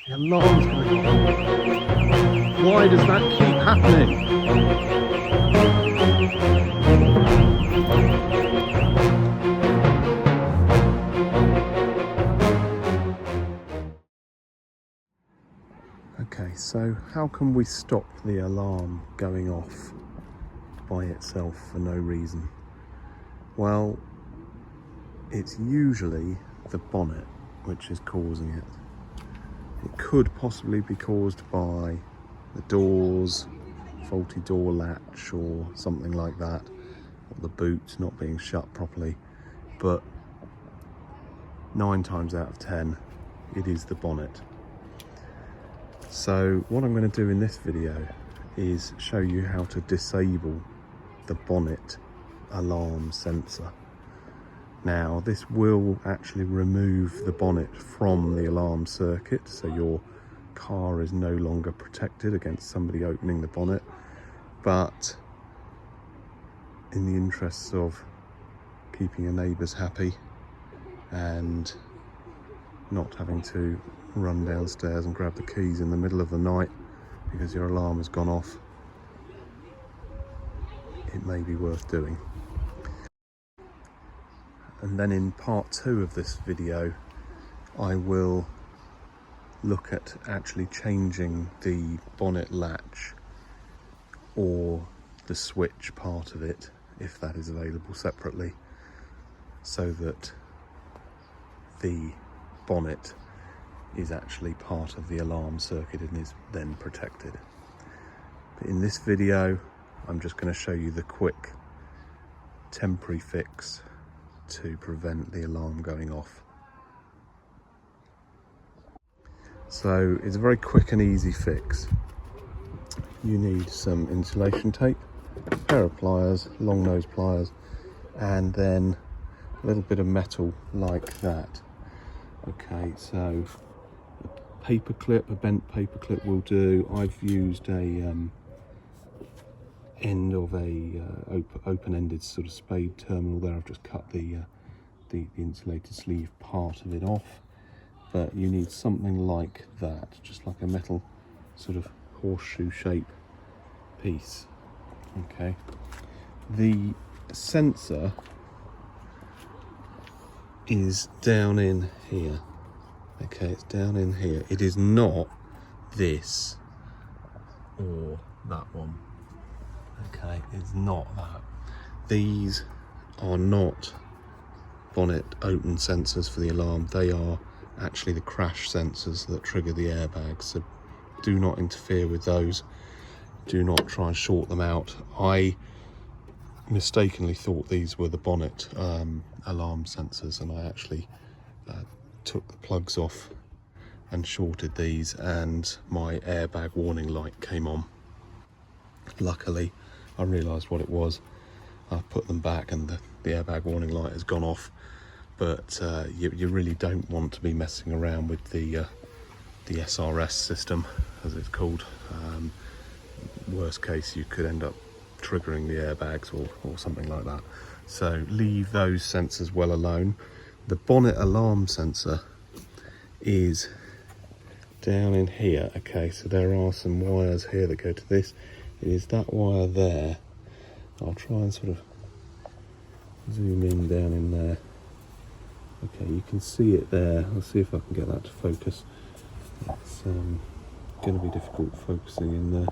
The alarm's going off. Why does that keep happening? Okay, so how can we stop the alarm going off by itself for no reason? Well, it's usually the bonnet which is causing it. It could possibly be caused by the doors, faulty door latch or something like that, or the boot not being shut properly, but 9 times out of 10 it is the bonnet. So what I'm going to do in this video is show you how to disable the bonnet alarm sensor. Now this will actually remove the bonnet from the alarm circuit, so your car is no longer protected against somebody opening the bonnet, but in the interests of keeping your neighbours happy and not having to run downstairs and grab the keys in the middle of the night because your alarm has gone off, it may be worth doing. And then in part 2 of this video I will look at actually changing the bonnet latch or the switch part of it, if that is available separately, so that the bonnet is actually part of the alarm circuit and is then protected. But in this video I'm just going to show you the quick temporary fix to prevent the alarm going off. So it's a very quick and easy fix. You need some insulation tape, a pair of pliers, long nose pliers, and then a little bit of metal like that. Okay, so a paper clip, a bent paper clip will do. I've used a end of a open-ended sort of spade terminal there. I've just cut the insulated sleeve part of it off, but you need something like that, just like a metal sort of horseshoe shape piece. Okay, the sensor is down in here. Okay, it's down in here. It is not this or that one. Okay, it's not that. These are not bonnet open sensors for the alarm. They are actually the crash sensors that trigger the airbags, so do not interfere with those. Do not try and short them out. I mistakenly thought these were the bonnet alarm sensors, and I actually took the plugs off and shorted these, and my airbag warning light came on. Luckily I realised what it was. I put them back and the airbag warning light has gone off, but you really don't want to be messing around with the SRS system, as it's called. Worst case, you could end up triggering the airbags or something like that. So leave those sensors well alone. The bonnet alarm sensor is down in here. Okay, so there are some wires here that go to this. It is that wire there. I'll try and sort of zoom in down in there. Okay, you can see it there. I'll see if I can get that to focus. It's going to be difficult focusing in there.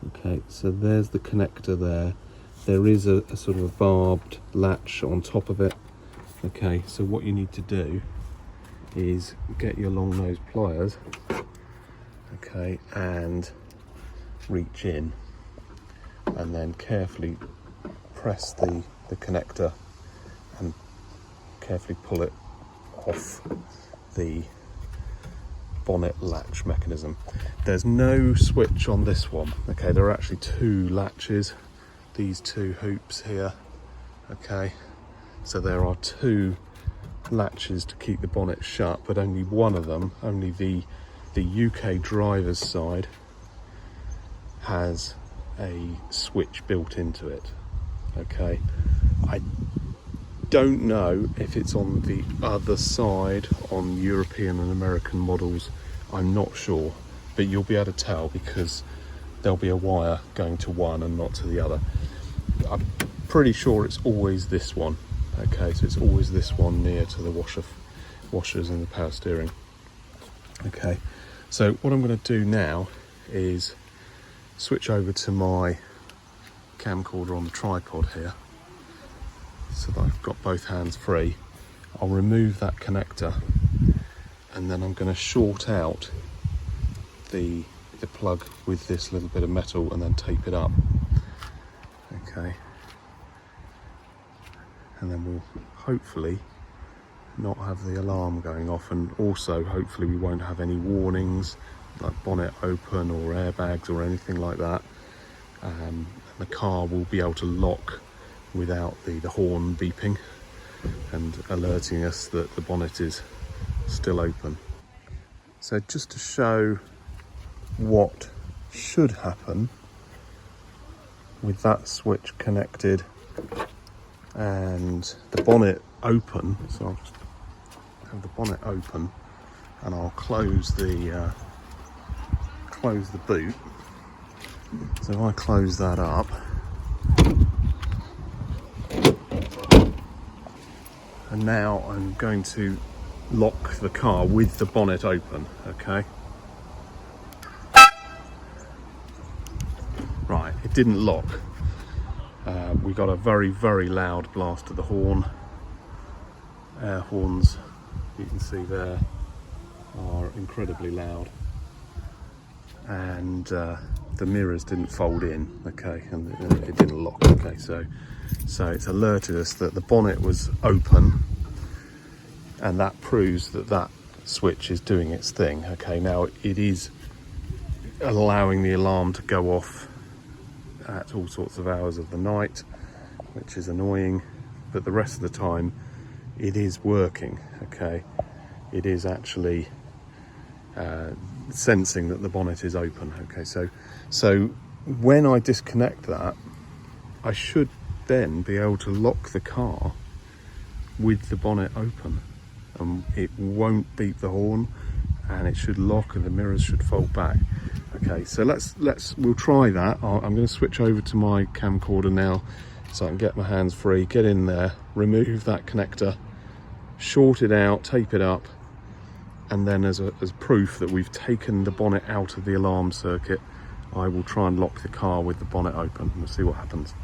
Okay, so there's the connector there. There is a sort of a barbed latch on top of it. Okay, so what you need to do is get your long nose pliers, okay, and reach in and then carefully press the connector and carefully pull it off the bonnet latch mechanism. There's no switch on this one. Okay, there are actually 2 latches, these 2 hoops here. Okay, so there are 2 latches to keep the bonnet shut, but only one of them, only the UK driver's side, has a switch built into it. Okay, I don't know if it's on the other side on European and American models. I'm not sure, but you'll be able to tell because there'll be a wire going to one and not to the other. I'm pretty sure it's always this one. Okay, so it's always this one near to the washers and the power steering. Okay, so what I'm going to do now is switch over to my camcorder on the tripod here, so that I've got both hands free. I'll remove that connector, and then I'm going to short out the plug with this little bit of metal and then tape it up. Okay, and then we'll hopefully not have the alarm going off, and also hopefully we won't have any warnings like bonnet open or airbags or anything like that. And the car will be able to lock without the horn beeping and alerting us that the bonnet is still open. So just to show what should happen with that switch connected and the bonnet open, so I'll just have the bonnet open and I'll close the boot. So if I close that up, and now I'm going to lock the car with the bonnet open. Okay, right, it didn't lock. We got a very, very loud blast of the horn. Air horns, you can see there, are incredibly loud, and the mirrors didn't fold in. Okay, and it didn't lock. Okay, so it's alerted us that the bonnet was open, and that proves that that switch is doing its thing. Okay, now it is allowing the alarm to go off at all sorts of hours of the night, which is annoying, but the rest of the time it is working. Okay, it is actually sensing that the bonnet is open. Okay, so when I disconnect that, I should then be able to lock the car with the bonnet open, and it won't beep the horn, and it should lock and the mirrors should fold back. Okay, so we'll try that. I'm going to switch over to my camcorder now so I can get my hands free, get in there, remove that connector, short it out, tape it up, and then as proof that we've taken the bonnet out of the alarm circuit, I will try and lock the car with the bonnet open. We'll see what happens.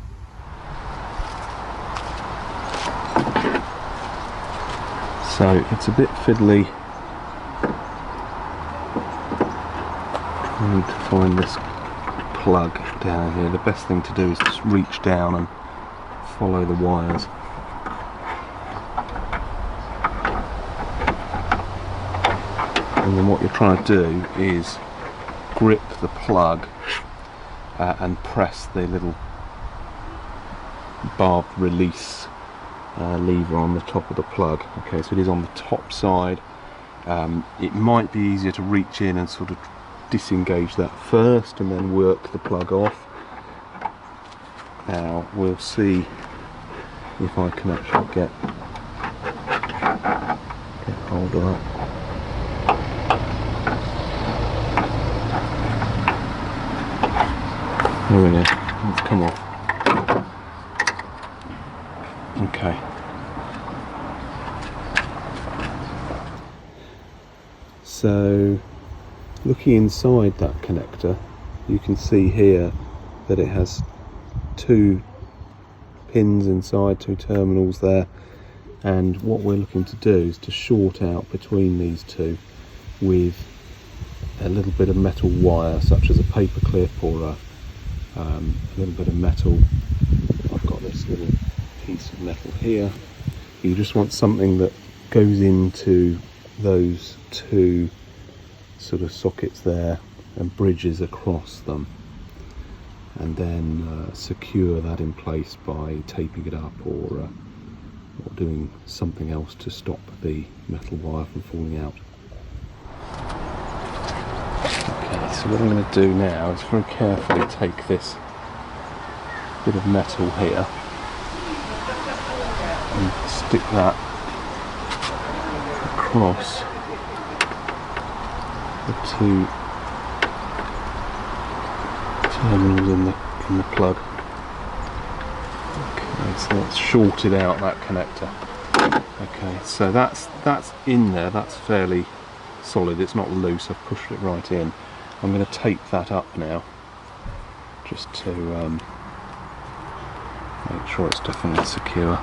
So it's a bit fiddly. I need to find this plug down here. The best thing to do is just reach down and follow the wires. And then what you're trying to do is grip the plug and press the little barbed release lever on the top of the plug. Okay, so it is on the top side. It might be easier to reach in and sort of disengage that first and then work the plug off. Now we'll see if I can actually get hold of that. There we go, it's come off. Okay. So looking inside that connector, you can see here that it has two pins inside, two terminals there, and what we're looking to do is to short out between these two with a little bit of metal wire, such as a paper clip or a little bit of metal. I've got this little piece of metal here. You just want something that goes into those two sort of sockets there and bridges across them, and then secure that in place by taping it up or doing something else to stop the metal wire from falling out. Okay, so what I'm going to do now is very carefully take this bit of metal here and stick that across the two terminals in the plug. Okay, so that's shorted out that connector. Okay, so that's in there. That's fairly solid. It's not loose. I've pushed it right in. I'm going to tape that up now, just to make sure it's definitely secure.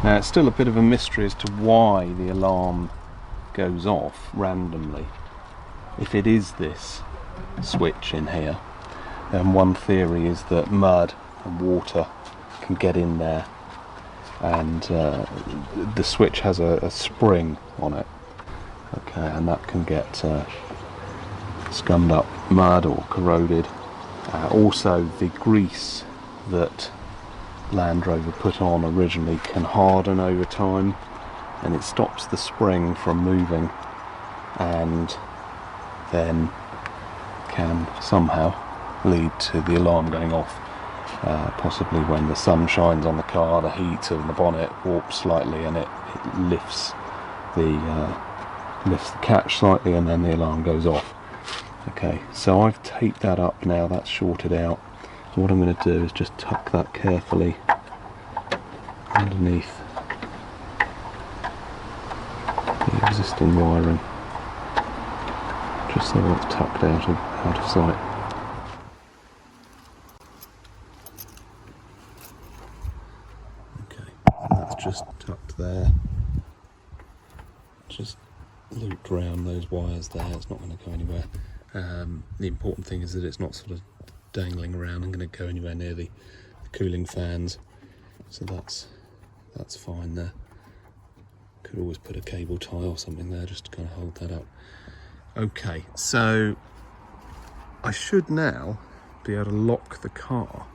Now it's still a bit of a mystery as to why the alarm goes off randomly. If it is this switch in here, then one theory is that mud and water can get in there, and the switch has a spring on it. Okay, and that can get scummed up mud or corroded. Also, the grease that Land Rover put on originally can harden over time, and it stops the spring from moving, and then can somehow lead to the alarm going off. Possibly when the sun shines on the car, the heat of the bonnet warps slightly and it lifts the catch slightly, and then the alarm goes off. Okay, so I've taped that up now, that's shorted out. What I'm going to do is just tuck that carefully underneath the existing wiring, just so it's tucked out of sight. Okay, that's just tucked there. Just looped around those wires there, it's not going to go anywhere. The important thing is that it's not sort of dangling around and going to go anywhere near the cooling fans, so that's fine there. Could always put a cable tie or something there just to kind of hold that up. Okay, so I should now be able to lock the car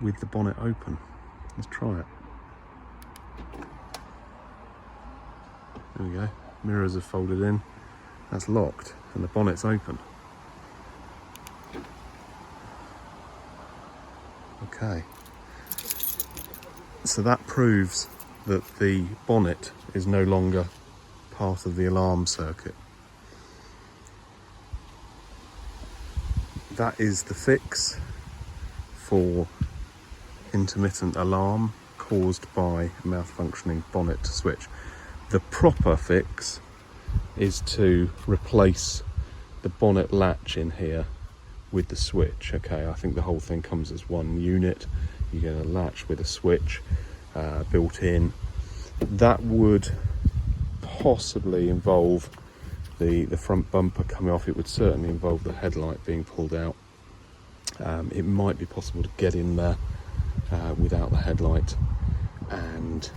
with the bonnet open. Let's try it. There we go, mirrors are folded in, that's locked, and the bonnet's open. Okay, so that proves that the bonnet is no longer part of the alarm circuit. That is the fix for intermittent alarm caused by a malfunctioning bonnet switch. The proper fix is to replace the bonnet latch in here with the switch. Okay, I think the whole thing comes as one unit. You get a latch with a switch built in. That would possibly involve the front bumper coming off. It would certainly involve the headlight being pulled out. It might be possible to get in there without the headlight and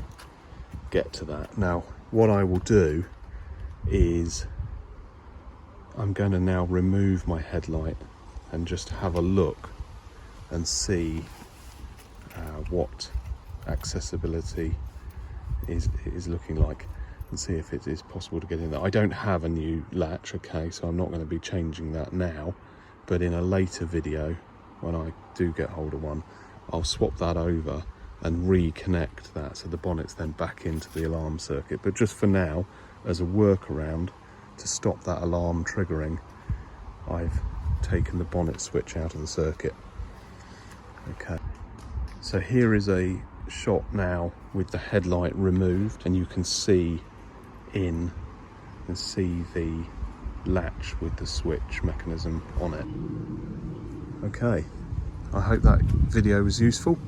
get to that. Now, what I will do is I'm going to now remove my headlight and just have a look and see what accessibility is looking like, and see if it is possible to get in there. I don't have a new latch, okay, so I'm not going to be changing that now, but in a later video, when I do get hold of one, I'll swap that over and reconnect that so the bonnet's then back into the alarm circuit. But just for now, as a workaround to stop that alarm triggering, I've taken the bonnet switch out of the circuit. Okay, so here is a shot now with the headlight removed, and you can see the latch with the switch mechanism on it. Okay, I hope that video was useful.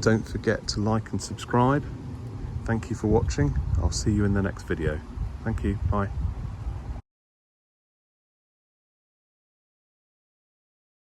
Don't forget to like and subscribe. Thank you for watching. I'll see you in the next video. Thank you, bye.